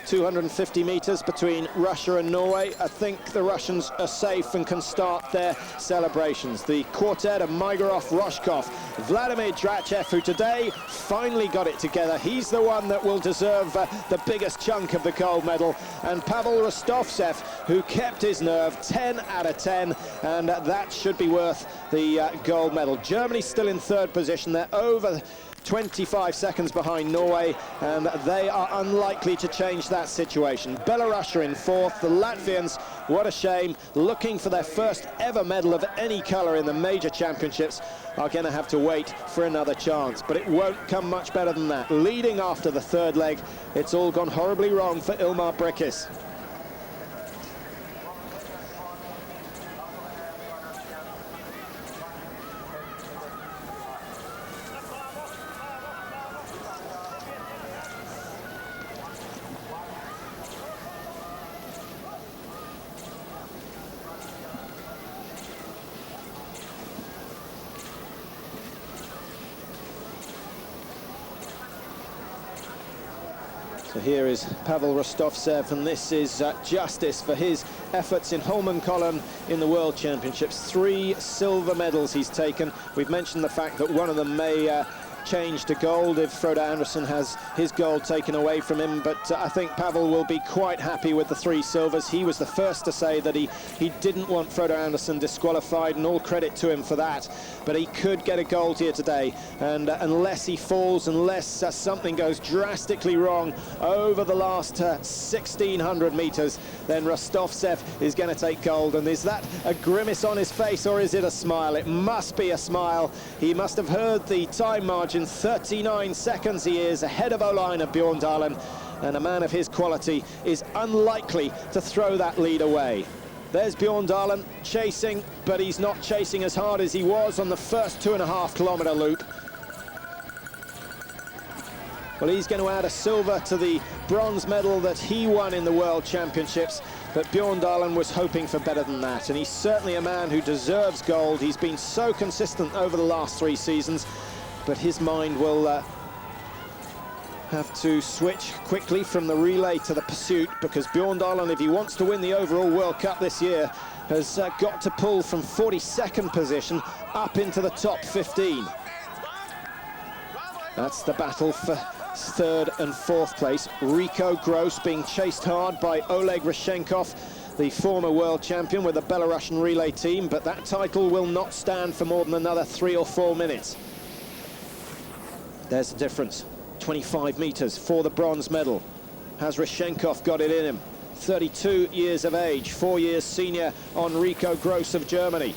250 meters between Russia and Norway. I think the Russians are safe and can start their celebrations. The quartet of Maigerov, Roshkov, Vladimir Drachev, who today finally got it together. He's the one that will deserve the biggest chunk of the gold medal. And Pavel Rostovtsev, who kept his nerve, 10 out of 10, and that should be worth the gold medal. Germany still in 3rd position. They're over 25 seconds behind Norway, and they are unlikely to change that situation. Belarus are in 4th. The Latvians, what a shame, looking for their first ever medal of any colour in the major championships, are going to have to wait for another chance. But it won't come much better than that. Leading after the 3rd leg, it's all gone horribly wrong for Ilmar Brickis. So here is Pavel Rostovtsev, and this is justice for his efforts in Hольменколлене in the World Championships. 3 silver medals he's taken. We've mentioned the fact that one of them may change to gold if Frode Andersen has his gold taken away from him, but I think Pavel will be quite happy with the 3 silvers. He was the first to say that he didn't want Frode Andersen disqualified, and all credit to him for that, but he could get a gold here today, and unless he falls, unless something goes drastically wrong over the last 1600 meters, then Rostovtsev is going to take gold. And is that a grimace on his face, or is it a smile? It must be a smile. He must have heard the time margin. 39 seconds he is ahead of Ole-Einar Bjørndalen, and a man of his quality is unlikely to throw that lead away. There's Bjørndalen chasing, but he's not chasing as hard as he was on the first 2.5 kilometer loop. Well, he's going to add a silver to the bronze medal that he won in the World Championships, but Bjørndalen was hoping for better than that, and he's certainly a man who deserves gold. He's been so consistent over the last 3 seasons, but his mind will have to switch quickly from the relay to the pursuit, because Bjørndalen, if he wants to win the overall World Cup this year, has got to pull from 42nd position up into the top 15. That's the battle for 3rd and 4th place. Rico Gross being chased hard by Oleg Rishenkov, the former world champion with the Belarusian relay team, but that title will not stand for more than another 3 or 4 minutes. There's the difference. 25 meters for the bronze medal. Has Rishenkov got it in him? 32 years of age, 4 years senior on Rico Gross of Germany.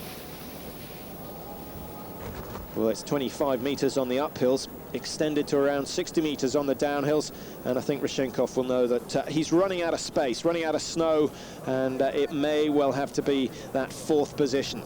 Well, it's 25 meters on the uphills, extended to around 60 meters on the downhills, and I think Rishenkov will know that he's running out of space, running out of snow, and it may well have to be that 4th position.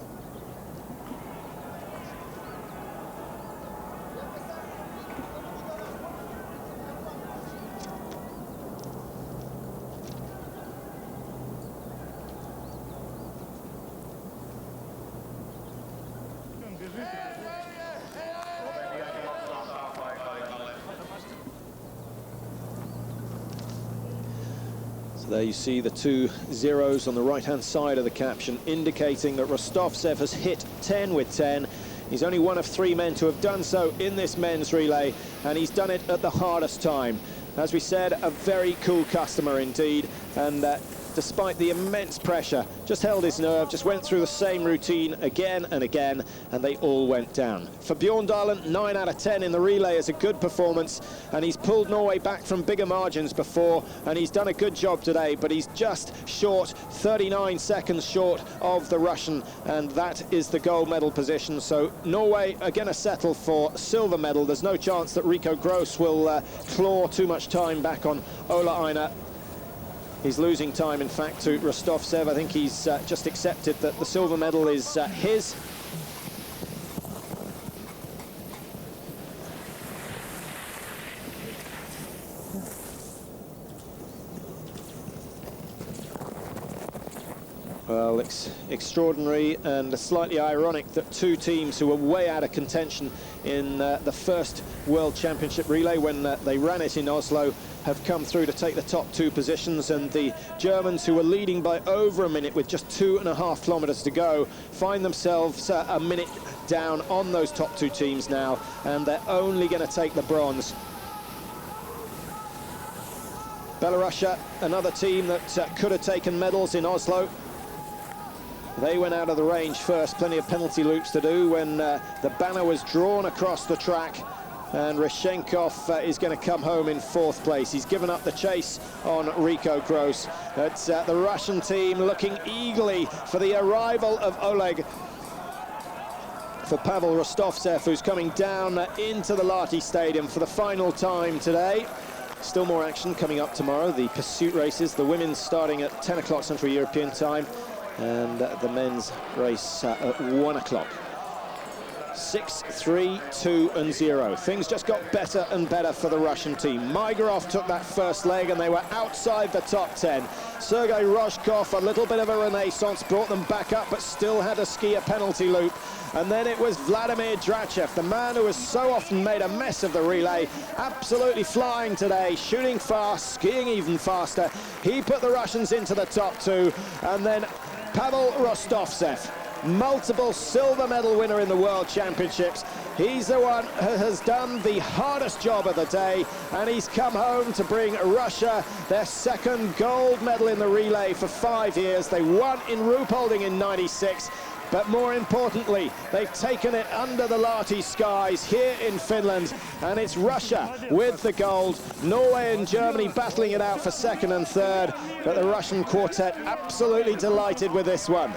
There you see the 2 zeros on the right-hand side of the caption, indicating that Rostovtsev has hit 10 with 10. He's only one of 3 men to have done so in this men's relay, and he's done it at the hardest time. As we said, a very cool customer indeed, and despite the immense pressure, just held his nerve, just went through the same routine again and again, and they all went down. For Bjørndalen, 9 out of 10 in the relay is a good performance, and he's pulled Norway back from bigger margins before, and he's done a good job today, but he's just short, 39 seconds short of the Russian, and that is the gold medal position. So Norway are going to settle for silver medal. There's no chance that Rico Gross will claw too much time back on Ole-Einar. He's losing time, in fact, to Rostovtsev. I think he's just accepted that the silver medal is his. Well, it's extraordinary and slightly ironic that 2 teams who were way out of contention in the first World Championship relay when they ran it in Oslo have come through to take the top 2 positions, and the Germans, who were leading by over a minute with just 2.5 kilometers to go, find themselves a minute down on those top 2 teams now, and they're only going to take the bronze. Belarus, another team that could have taken medals in Oslo. They went out of the range first, plenty of penalty loops to do when the banner was drawn across the track, and Rishenkov is going to come home in 4th place. He's given up the chase on Rico Gross. It's the Russian team looking eagerly for the arrival of Oleg. For Pavel Rostovtsev, who's coming down into the Lahti Stadium for the final time today. Still more action coming up tomorrow. The pursuit races, the women's starting at 10 o'clock Central European time, and the men's race at 1 o'clock. 6, 3, 2 and 0. Things just got better and better for the Russian team. Mygorov took that first leg and they were outside the top 10. Sergei Rozhkov, a little bit of a renaissance, brought them back up, but still had to ski a penalty loop. And then it was Vladimir Drachev, the man who has so often made a mess of the relay, absolutely flying today, shooting fast, skiing even faster. He put the Russians into the top 2, and then Pavel Rostovtsev, multiple silver medal winner in the World Championships, He's the one who has done the hardest job of the day, and he's come home to bring Russia their second gold medal in the relay for 5 years. They won in Ruhpolding in '96, but more importantly, they've taken it under the Lahti skies here in Finland, and it's Russia with the gold. Norway and Germany battling it out for second and third, but the Russian quartet absolutely delighted with this one.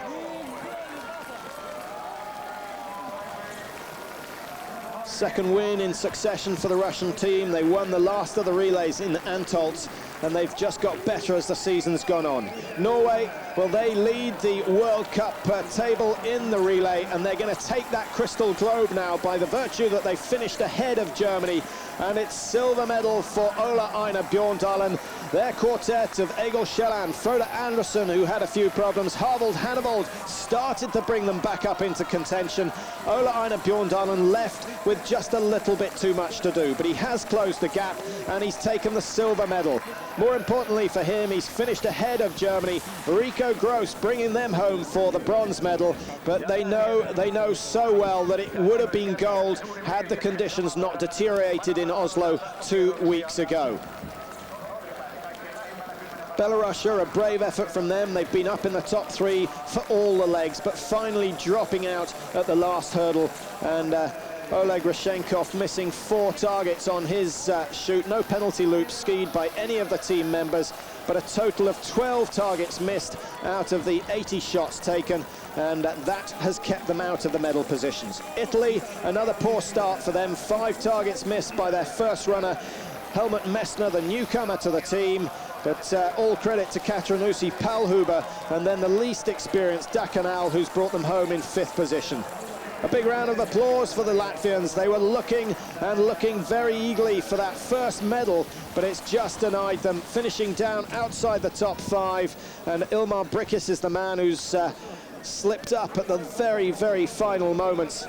Second win in succession for the Russian team. They won the last of the relays in Antolz, and they've just got better as the season's gone on. Norway, well, they lead the World Cup table in the relay, and they're going to take that crystal globe now by the virtue that they finished ahead of Germany, and it's silver medal for Ulе-Éinar Bjørndalen. Their quartet of Egil Kielland, Frode Andersen, who had a few problems, Harvold Hannevold started to bring them back up into contention. Ule-Éinar Bjørndalen left with just a little bit too much to do, but he has closed the gap and he's taken the silver medal. More importantly for him, he's finished ahead of Germany. Rico Gross bringing them home for the bronze medal, but they know so well that it would have been gold had the conditions not deteriorated in Oslo 2 weeks ago. Belarusia, a brave effort from them. They've been up in the top 3 for all the legs, but finally dropping out at the last hurdle. And Oleg Rashenkov missing 4 targets on his shoot. No penalty loops skied by any of the team members, but a total of 12 targets missed out of the 80 shots taken, and that has kept them out of the medal positions. Italy, another poor start for them. 5 targets missed by their first runner, Helmut Messner, the newcomer to the team. But all credit to Katranusi Palhuber, and then the least experienced Dakanal, who's brought them home in 5th position. A big round of applause for the Latvians. They were looking very eagerly for that first medal, but it's just denied them, finishing down outside the top 5. And Ilmar Brikis is the man who's slipped up at the very, very final moments.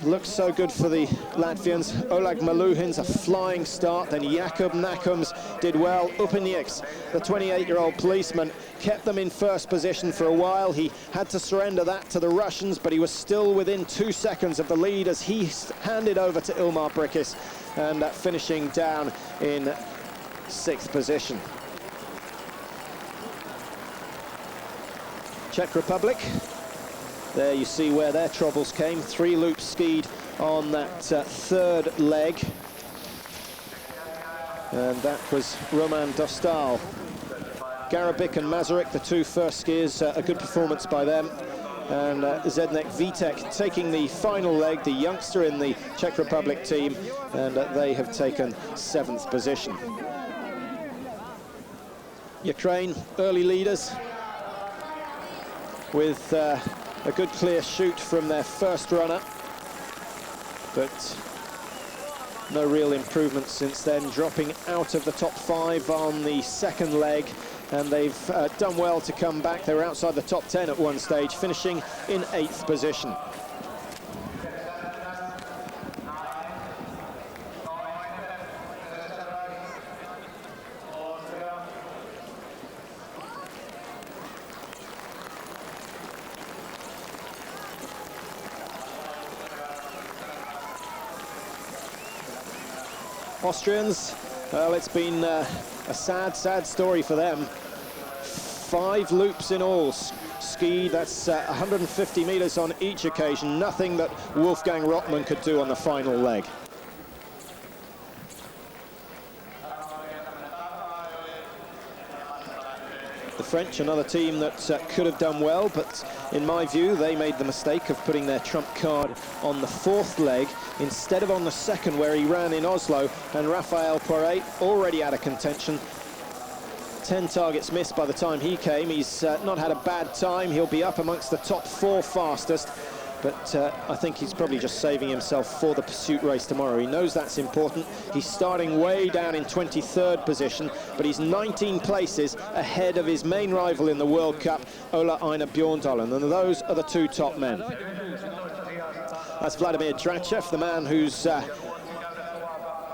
Looks so good for the Latvians. Oleg Maluhin's a flying start, then Jakub Nakums did well. Upenieks, the 28-year-old policeman, kept them in first position for a while. He had to surrender that to the Russians, but he was still within 2 seconds of the lead as he handed over to Ilmar Brikis, and finishing down in 6th position. Czech Republic. There you see where their troubles came. 3 loops skied on that 3rd leg. And that was Roman Dostal. Garabik and Masaryk, the 2 first skiers, a good performance by them. And Zednek Vitek taking the final leg, the youngster in the Czech Republic team, and they have taken 7th position. Ukraine, early leaders, with a good clear shoot from their first runner, but no real improvement since then, dropping out of the top 5 on the 2nd leg, and they've done well to come back. They were outside the top 10 at one stage, finishing in 8th position. Austrians, well, it's been a sad, sad story for them. 5 loops in all skied, that's 150 meters on each occasion, nothing that Wolfgang Rottmann could do on the final leg. The French, another team that could have done well, but in my view, they made the mistake of putting their trump card on the 4th leg instead of on the 2nd, where he ran in Oslo, and Raphael Poiret already out of contention. 10 targets missed by the time he came. He's not had a bad time. He'll be up amongst the top 4 fastest, but I think he's probably just saving himself for the pursuit race tomorrow. He knows that's important. He's starting way down in 23rd position, but he's 19 places ahead of his main rival in the World Cup, Ulе-Éinar Bjørndalen, and those are the 2 top men. That's Vladimir Drachev, the man who's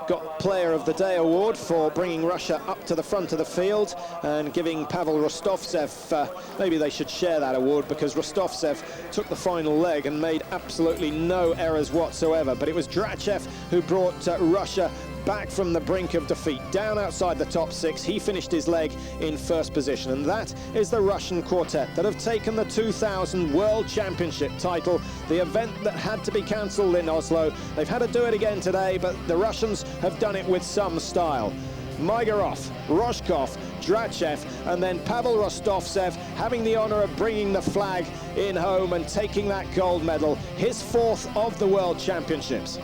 got Player of the Day award for bringing Russia up to the front of the field and giving Pavel Rostovtsev, maybe they should share that award, because Rostovtsev took the final leg and made absolutely no errors whatsoever. But it was Drachev who brought Russia back from the brink of defeat, down outside the top 6. He finished his leg in first position, and that is the Russian quartet that have taken the 2000 World Championship title, the event that had to be cancelled in Oslo. They've had to do it again today, but the Russians have done it with some style. Mygorov, Rojkov, Drachev, and then Pavel Rostovtsev having the honour of bringing the flag in home and taking that gold medal, his 4th of the World Championships.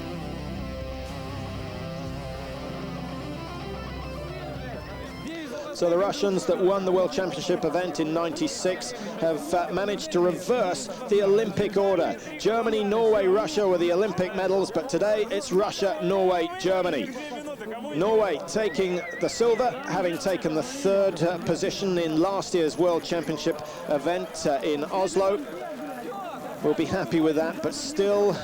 So the Russians that won the World Championship event in '96 have managed to reverse the Olympic order. Germany, Norway, Russia were the Olympic medals, but today it's Russia, Norway, Germany. Norway taking the silver, having taken the 3rd position in last year's World Championship event in Oslo. We'll be happy with that, but still,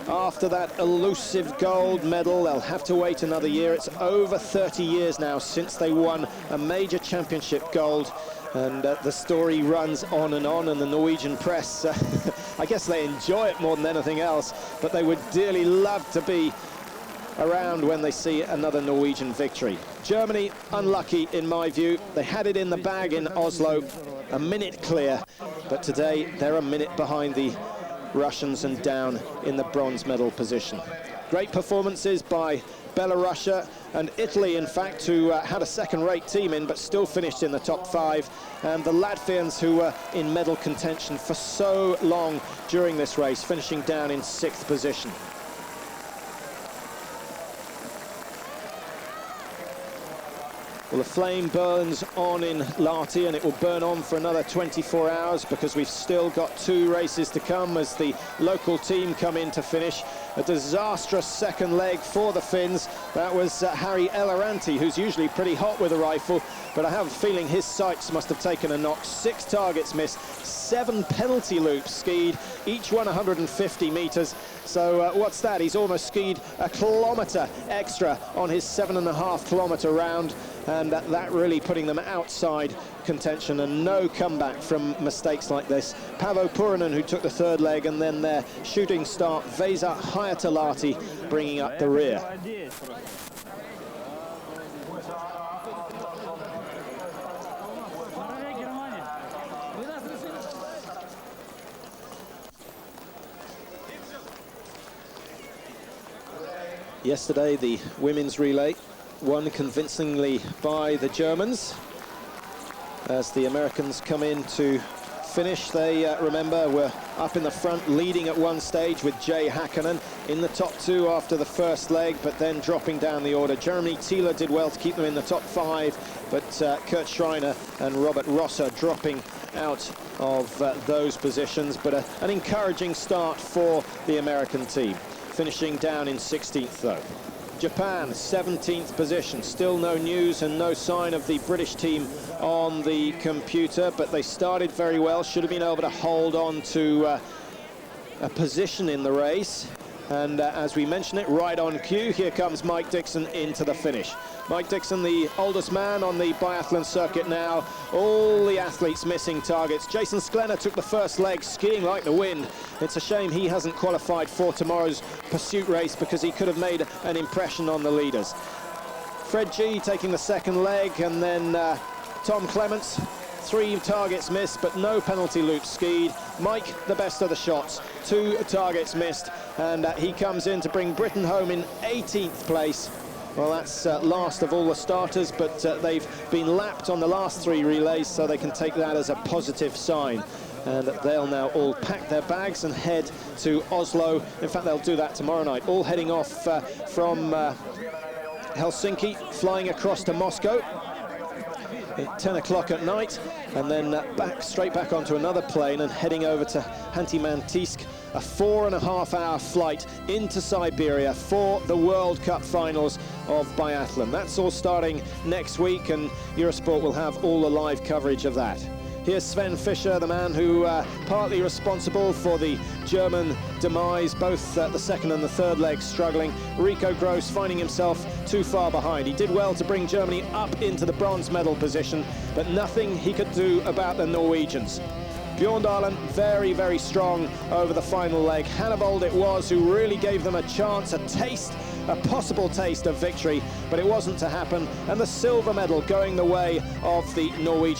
after that elusive gold medal, they'll have to wait another year. It's over 30 years now since they won a major championship gold, and the story runs on, and the Norwegian press, I guess they enjoy it more than anything else, but they would dearly love to be around when they see another Norwegian victory. Germany, unlucky in my view. They had it in the bag in Oslo, a minute clear, but today they're a minute behind the Russians and down in the bronze medal position. Great performances by Belarus and Italy, in fact, who had a second-rate team in but still finished in the top 5, and the Latvians, who were in medal contention for so long during this race, finishing down in 6th position. Well, the flame burns on in Lahti, and it will burn on for another 24 hours because we've still got 2 races to come as the local team come in to finish. A disastrous second leg for the Finns. That was Harry Elaranti, who's usually pretty hot with a rifle, but I have a feeling his sights must have taken a knock. 6 targets missed, 7 penalty loops skied, each one 150 metres. So what's that? He's almost skied a kilometre extra on his 7.5 kilometre round, and that really putting them outside contention, and no comeback from mistakes like this. Paavo Purinen, who took the 3rd leg, and then their shooting star Vesa Hayatalahti bringing up the rear. Yesterday, the women's relay won convincingly by the Germans. As the Americans come in to finish, they, remember, were up in the front, leading at one stage with Jay Häkkinen in the top 2 after the first leg, but then dropping down the order. Jeremy Thiele did well to keep them in the top 5, but Kurt Schreiner and Robert Rosser dropping out of those positions. But an encouraging start for the American team, finishing down in 16th though. Japan, 17th position. Still no news and no sign of the British team on the computer, but they started very well. Should have been able to hold on to a position in the race. And as we mentioned it, right on cue, here comes Mike Dixon into the finish. Mike Dixon, the oldest man on the biathlon circuit now. All the athletes missing targets. Jason Sklenar took the first leg, skiing like the wind. It's a shame he hasn't qualified for tomorrow's pursuit race because he could have made an impression on the leaders. Fred G taking the second leg, and then Tom Clements. 3 targets missed, but no penalty loops skied. Mike, the best of the shots. 2 targets missed, and he comes in to bring Britain home in 18th place. Well, that's last of all the starters, but they've been lapped on the last 3 relays, so they can take that as a positive sign. And they'll now all pack their bags and head to Oslo. In fact, they'll do that tomorrow night, all heading off from Helsinki, flying across to Moscow at 10 o'clock at night, and then straight back onto another plane and heading over to Khanty-Mansiysk, a 4.5-hour flight into Siberia for the World Cup finals of biathlon. That's all starting next week, and Eurosport will have all the live coverage of that. Here's Sven Fischer, the man who partly responsible for the German demise, both the second and the third legs struggling. Rico Gross finding himself too far behind. He did well to bring Germany up into the bronze medal position, but nothing he could do about the Norwegians. Bjorndalen very, very strong over the final leg. Hannevold it was who really gave them a chance, a taste, a possible taste of victory, but it wasn't to happen. And the silver medal going the way of the Norwegian